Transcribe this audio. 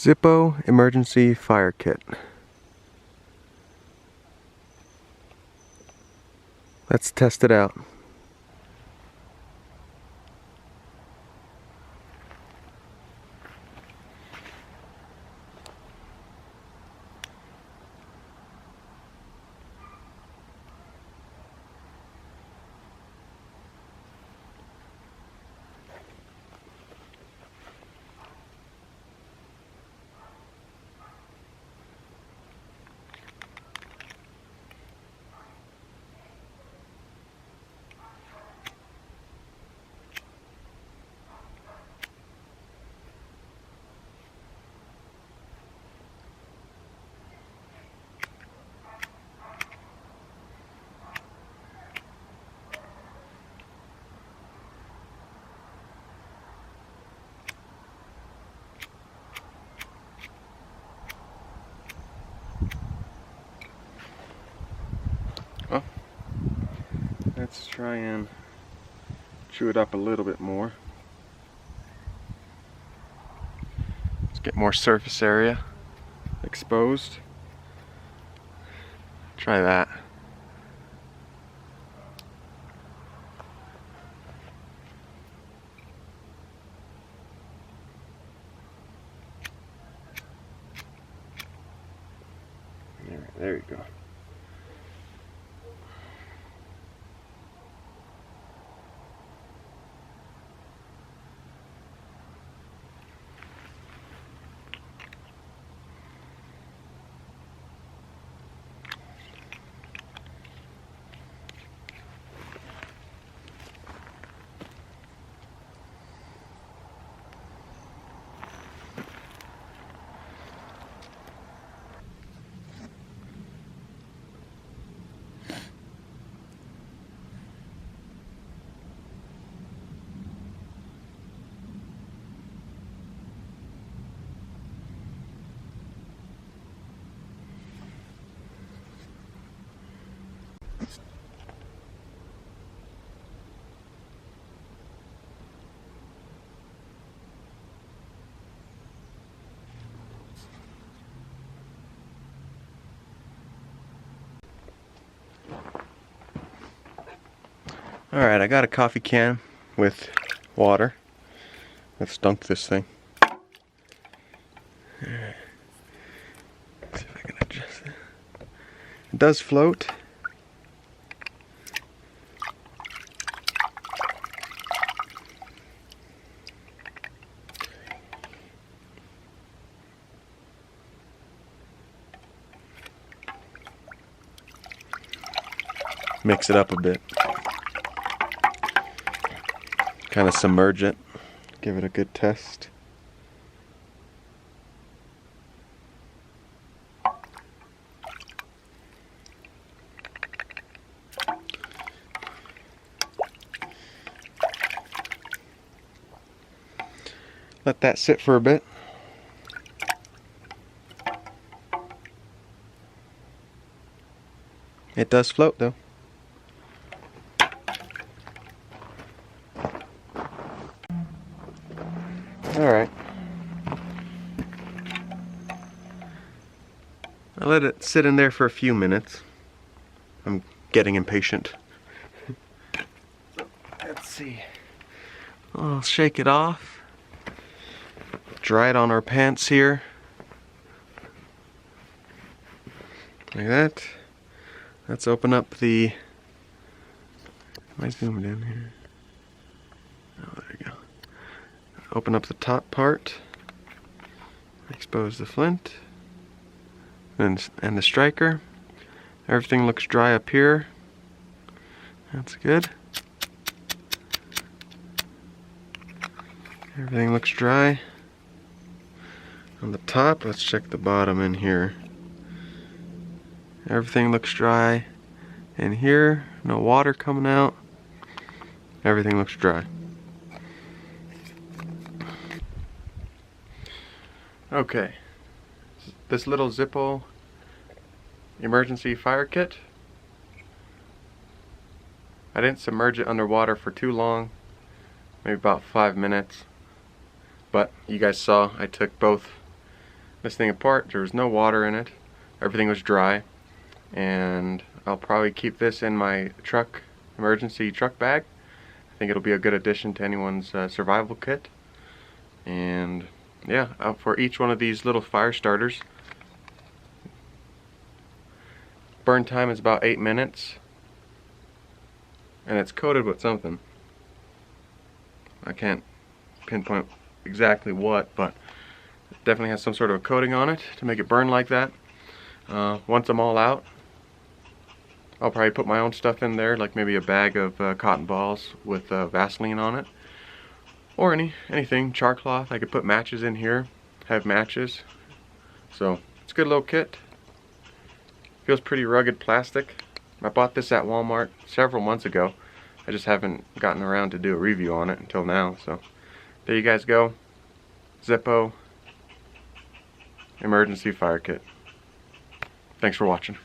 Zippo emergency fire kit. Let's test it out. Well, let's try and chew it up a little bit more. Let's get more surface area exposed. Try that. There you go. Alright, I got a coffee can with water. Let's dunk this thing. Alright. See if I can adjust it. It does float. Mix it up a bit. Kind of submerge it. Give it a good test. Let that sit for a bit. It does float though. Alright. I let it sit in there for a few minutes. I'm getting impatient. Let's see. I'll shake it off. Dry it on our pants here. Like that. Let's open up the... Am I zooming in here? Oh, there you go. Open up the top part, expose the flint and the striker. Everything looks dry up here. That's good. Everything looks dry. On the top, let's check the bottom in here. Everything looks dry. In here, no water coming out. Everything looks dry. Okay, this little Zippo emergency fire kit, I didn't submerge it underwater for too long, maybe about 5 minutes, but you guys saw I took both this thing apart. There was no water in it. Everything was dry. And I'll probably keep this in my truck, emergency truck bag. I think it'll be a good addition to anyone's survival kit. And yeah, for each one of these little fire starters, burn time is about 8 minutes. And it's coated with something. I can't pinpoint exactly what, but it definitely has some sort of a coating on it to make it burn like that. Once I'm all out, I'll probably put my own stuff in there, like maybe a bag of cotton balls with Vaseline on it, or anything, char cloth. I could put matches in here, have matches. So it's a good little kit. Feels pretty rugged plastic. I bought this at Walmart several months ago. I just haven't gotten around to do a review on it until now. So there you guys go. Zippo emergency fire kit. Thanks for watching.